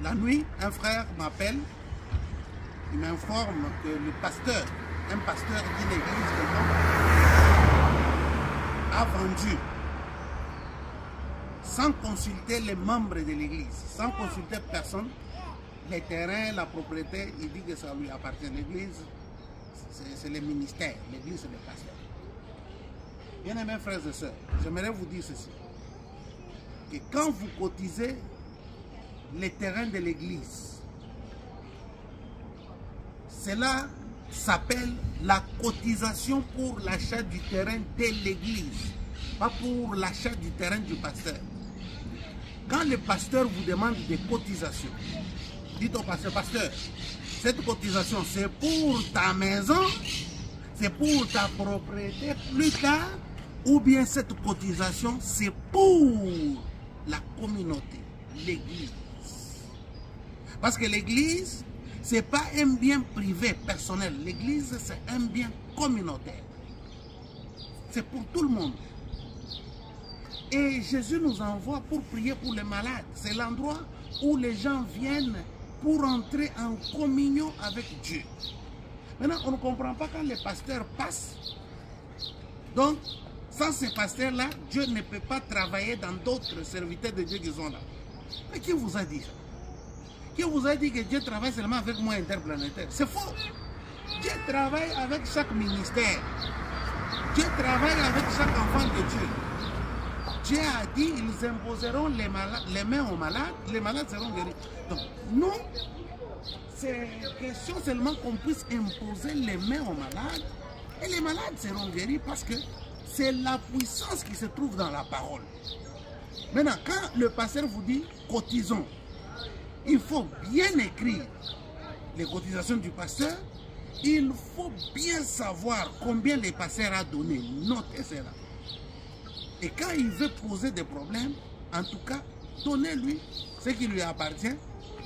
La nuit, un frère m'appelle, il m'informe que le pasteur, un pasteur d'une église a vendu, sans consulter les membres de l'église, sans consulter personne, les terrains, la propriété, il dit que ça lui appartient. L'église, c'est le ministère, l'église c'est le pasteur. Bien-aimés frères et sœurs, j'aimerais vous dire ceci, que quand vous cotisez les terrains de l'église, cela s'appelle la cotisation pour l'achat du terrain de l'église, pas pour l'achat du terrain du pasteur. Quand le pasteur vous demande des cotisations, dites au pasteur, pasteur, cette cotisation c'est pour ta maison, c'est pour ta propriété plus tard, ou bien cette cotisation c'est pour la communauté, l'église. Parce que l'église, ce n'est pas un bien privé, personnel. L'église, c'est un bien communautaire. C'est pour tout le monde. Et Jésus nous envoie pour prier pour les malades. C'est l'endroit où les gens viennent pour entrer en communion avec Dieu. Maintenant, on ne comprend pas quand les pasteurs passent. Donc, sans ces pasteurs-là, Dieu ne peut pas travailler dans d'autres serviteurs de Dieu qui sont là. Mais qui vous a dit ça? Qui vous a dit que Dieu travaille seulement avec moi interplanétaire? C'est faux. Dieu travaille avec chaque ministère. Dieu travaille avec chaque enfant de Dieu. Dieu a dit, ils imposeront les mains aux malades, les malades seront guéris. Donc, nous, c'est question seulement qu'on puisse imposer les mains aux malades et les malades seront guéris parce que c'est la puissance qui se trouve dans la parole. Maintenant, quand le pasteur vous dit cotisons, il faut bien écrire les cotisations du pasteur. Il faut bien savoir combien le pasteur a donné. Notez cela. Et quand il veut poser des problèmes, en tout cas, donnez-lui ce qui lui appartient.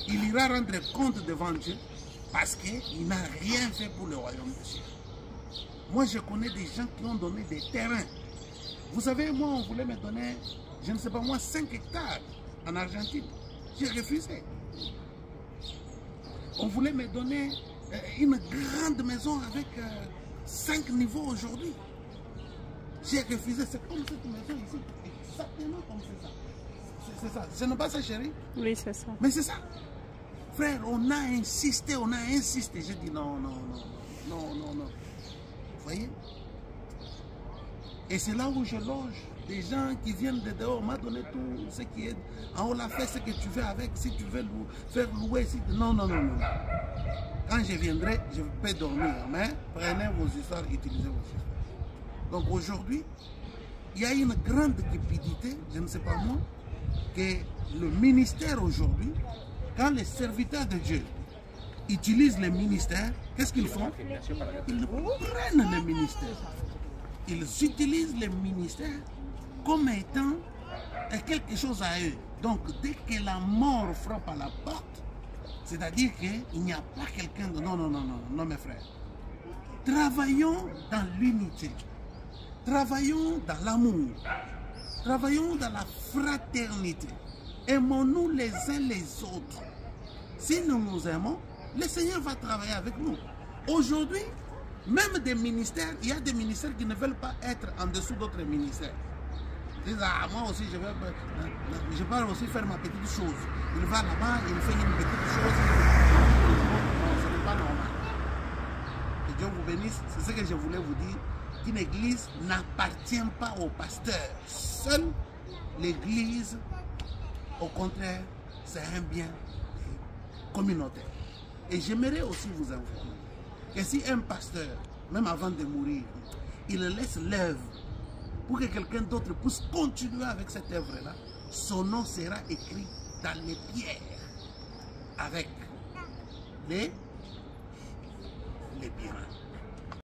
Il ira rendre compte devant Dieu parce qu'il n'a rien fait pour le royaume de Dieu. Moi, je connais des gens qui ont donné des terrains. Vous savez, moi, on voulait me donner, je ne sais pas moi, 5 hectares en Argentine. J'ai refusé. On voulait me donner une grande maison avec 5 niveaux aujourd'hui. J'ai refusé. C'est comme cette maison ici. Exactement comme c'est ça. C'est ça. Ce n'est pas ça, chérie? Oui, c'est ça. Mais c'est ça. Frère, on a insisté, on a insisté. J'ai dit non, non, non, non, non, non. Vous voyez? Et c'est là où je loge. Des gens qui viennent de dehors, on m'a donné tout ce qui est en haut, la fait ce que tu veux avec, si tu veux faire louer. Si... Non, non, non, non. Quand je viendrai, je peux dormir. Mais prenez vos histoires, utilisez vos histoires. Donc aujourd'hui, il y a une grande cupidité, je ne sais pas moi, que le ministère aujourd'hui, quand les serviteurs de Dieu utilisent les ministères, qu'est-ce qu'ils font? Ils prennent les ministères. Ils utilisent les ministères comme étant quelque chose à eux. Donc, dès que la mort frappe à la porte, c'est-à-dire qu'il n'y a pas quelqu'un de... Non, non, non, non, non, mes frères. Travaillons dans l'unité. Travaillons dans l'amour. Travaillons dans la fraternité. Aimons-nous les uns les autres. Si nous nous aimons, le Seigneur va travailler avec nous. Aujourd'hui, même des ministères, il y a des ministères qui ne veulent pas être en dessous d'autres ministères. Ils disent, ah, moi aussi, je vais aussi faire ma petite chose. Il va là-bas, il fait une petite chose. Non, ce n'est pas normal. Que Dieu vous bénisse. C'est ce que je voulais vous dire. Qu'une église n'appartient pas au pasteur. Seule l'église, au contraire, c'est un bien communautaire. Et j'aimerais aussi vous informer que si un pasteur, même avant de mourir, il laisse l'œuvre pour que quelqu'un d'autre puisse continuer avec cette œuvre-là, son nom sera écrit dans les pierres avec les diamants.